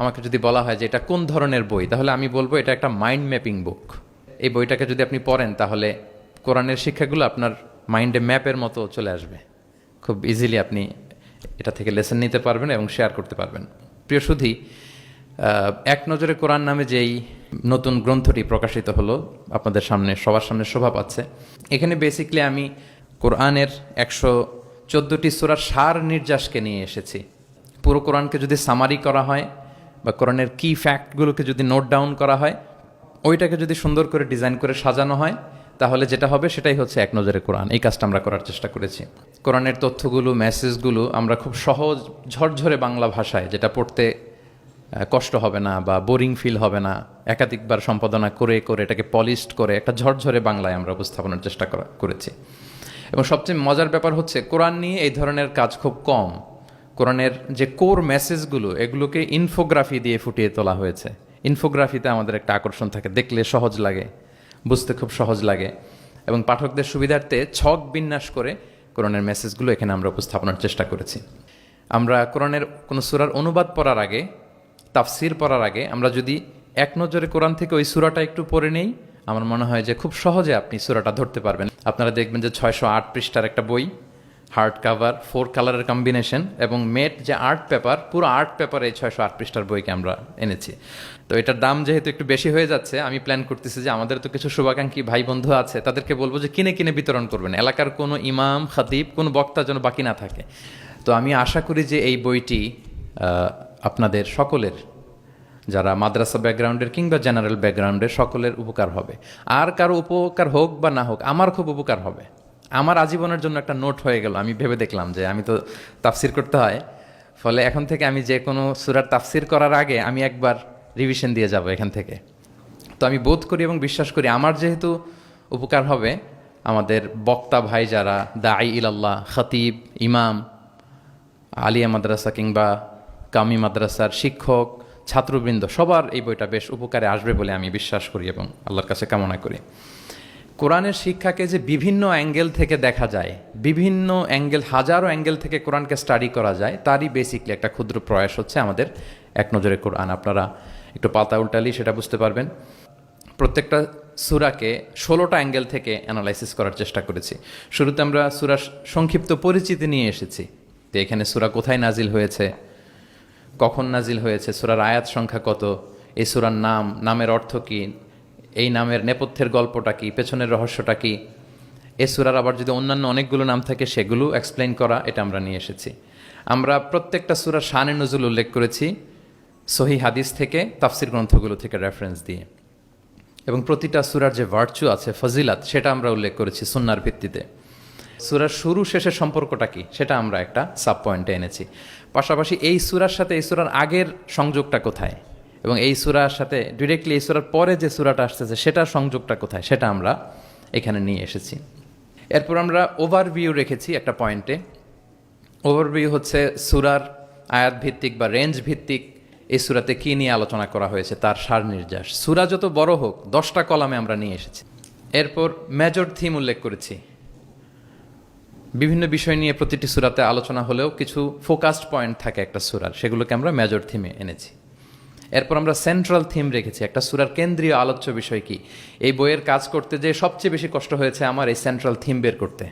আমাকে যদি বলা হয় যে এটা কোন ধরনের বই, তাহলে আমি বলবো এটা একটা মাইন্ড ম্যাপিং বুক। এই বইটাকে যদি আপনি পড়েন তাহলে কোরআনের শিক্ষাগুলো আপনার মাইন্ডে ম্যাপের মতো চলে আসবে। খুব ইজিলি আপনি এটা থেকে লেসন নিতে পারবেন এবং শেয়ার করতে পারবেন। প্রিয় সুধী, এক নজরে কোরআন নামে যেই নতুন গ্রন্থটি প্রকাশিত হলো আপনাদের সামনে, সবার সামনে শোভা পাচ্ছে, এখানে বেসিকলি আমি কোরআনের 114টি সূরার সার নির্যাসকে নিয়ে এসেছি। পুরো কোরআনকে যদি সামারি করা হয় বা কোরআনের কি ফ্যাক্টগুলোকে যদি নোট ডাউন করা হয়, ওইটাকে যদি সুন্দর করে ডিজাইন করে সাজানো হয়, তাহলে যেটা হবে সেটাই হচ্ছে এক নজরে কোরআন। এই কাজটা আমরা করার চেষ্টা করেছি। কোরআনের তথ্যগুলো, মেসেজগুলো আমরা খুব সহজ ঝরঝরে বাংলা ভাষায়, যেটা পড়তে কষ্ট হবে না বা বোরিং ফিল হবে না, একাধিকবার সম্পাদনা করে করে এটাকে পলিশড করে একটা ঝরঝরে বাংলায় আমরা উপস্থাপনের চেষ্টা করেছি। এবং সবচেয়ে মজার ব্যাপার হচ্ছে কোরআন নিয়ে এই ধরনের কাজ খুব কম। কোরআনের যে কোর মেসেজগুলো, এগুলোকে ইনফোগ্রাফি দিয়ে ফুটিয়ে তোলা হয়েছে। ইনফোগ্রাফিতে আমাদের একটা আকর্ষণ থাকে, দেখলে সহজ লাগে, বুঝতে খুব সহজ লাগে, এবং পাঠকদের সুবিধার্থে ছক বিন্যাস করে কোরআনের মেসেজগুলো এখানে আমরা উপস্থাপনের চেষ্টা করেছি। আমরা কোরআনের কোনো সূরার অনুবাদ পড়ার আগে, তাফসির পড়ার আগে আমরা যদি এক নজরে কোরআন থেকে ওই সূরাটা একটু পড়ে নেই, আমার মনে হয় যে খুব সহজে আপনি সূরাটা ধরতে পারবেন। আপনারা দেখবেন যে 608 পৃষ্ঠার একটা বই, হার্ড কাভার, 4 কালারের কম্বিনেশন, এবং মেট যে আর্ট পেপার, পুরো আর্ট পেপারে এই 608 পৃষ্ঠার বইকে আমরা এনেছি। তো এটার দাম যেহেতু একটু বেশি হয়ে যাচ্ছে, আমি প্ল্যান করতেছি যে আমাদের তো কিছু শুভাকাঙ্ক্ষী ভাই বন্ধু আছে, তাদেরকে বলবো যে কিনে কিনে বিতরণ করবেন, এলাকার কোনো ইমাম, খাতিব, কোনো বক্তা যেন বাকি না থাকে। তো আমি আশা করি যে এই বইটি আপনাদের সকলের, যারা মাদ্রাসা ব্যাকগ্রাউন্ডের কিংবা জেনারেল ব্যাকগ্রাউন্ডের, সকলের উপকার হবে। আর কারো উপকার হোক বা না হোক, আমার খুব উপকার হবে। আমার আজীবনের জন্য একটা নোট হয়ে গেল। আমি ভেবে দেখলাম যে আমি তো তাফসির করতে হয়, ফলে এখন থেকে আমি যে কোনো সূরার তাফসির করার আগে আমি একবার রিভিশন দিয়ে যাব এখান থেকে। তো আমি বোধ করি এবং বিশ্বাস করি আমার যেহেতু উপকার হবে, আমাদের বক্তা ভাই যারা, দাঈ ইলাল্লাহ, খতিব, ইমাম, আলিয়া মাদ্রাসা কিংবা কামি মাদ্রাসার শিক্ষক, ছাত্রবৃন্দ, সবার এই বইটা বেশ উপকারে আসবে বলে আমি বিশ্বাস করি এবং আল্লাহর কাছে কামনা করি। কোরআনের শিক্ষাকে যে বিভিন্ন অ্যাঙ্গেল থেকে দেখা যায়, বিভিন্ন অ্যাঙ্গেল, হাজারো অ্যাঙ্গেল থেকে কোরআনকে স্টাডি করা যায়, তারই বেসিকলি একটা ক্ষুদ্র প্রয়াস হচ্ছে আমাদের এক নজরে কোরআন। আপনারা একটু পাতা উল্টালেই সেটা বুঝতে পারবেন। প্রত্যেকটা সূরাকে 16টা অ্যাঙ্গেল থেকে অ্যানালাইসিস করার চেষ্টা করেছি। শুরুতে আমরা সূরার সংক্ষিপ্ত পরিচিতি নিয়ে এসেছি, তো এখানে সূরা কোথায় নাজিল হয়েছে, কখন নাজিল হয়েছে, সূরার আয়াত সংখ্যা কত, এই সূরার নাম, নামের অর্থ কী, এই নামের নেপথ্যের গল্পটা কী, পেছনের রহস্যটা কী, এ সূরার আবার যদি অন্যান্য অনেকগুলো নাম থাকে সেগুলো এক্সপ্লেইন করা, এটা আমরা নিয়ে এসেছি। আমরা প্রত্যেকটা সূরার শানে নুজুল উল্লেখ করেছি সহিহ হাদিস থেকে, তাফসির গ্রন্থগুলো থেকে রেফারেন্স দিয়ে, এবং প্রতিটা সূরার যে ভার্চু আছে, ফজিলাত, সেটা আমরা উল্লেখ করেছি সুন্নাহর ভিত্তিতে। সূরার শুরু শেষের সম্পর্কটা কি, সেটা আমরা একটা সাব পয়েন্টে এনেছি। পাশাপাশি এই সূরার সাথে এই সূরার আগের সংযোগটা কোথায়, এবং এই সূরার সাথে ডিরেক্টলি এই সূরার পরে যে সূরাটা আসতেছে সেটার সংযোগটা কোথায়, সেটা আমরা এখানে নিয়ে এসেছি। এরপর আমরা ওভারভিউ রেখেছি একটা পয়েন্টে। ওভারভিউ হচ্ছে সূরার আয়াত ভিত্তিক বা রেঞ্জ ভিত্তিক এই সূরাতে কী নিয়ে আলোচনা করা হয়েছে তার সার নির্যাস। সূরা যত বড় হোক, 10টা কলামে আমরা নিয়ে এসেছি। এরপর মেজর থিম উল্লেখ করেছি। বিভিন্ন বিষয় নিয়ে প্রতিটি সূরাতে আলোচনা হলেও কিছু ফোকাসড পয়েন্ট থাকে একটা সূরার, সেগুলোকে আমরা মেজর থিমে এনেছি। এরপর আমরা সেন্ট্রাল থিম রেখেছি, একটা সূরার কেন্দ্রীয় আলোচ্য বিষয় কি। এই বইয়ের কাজ করতে যে সবচেয়ে বেশি কষ্ট হয়েছে আমার এই সেন্ট্রাল থিম বের করতে।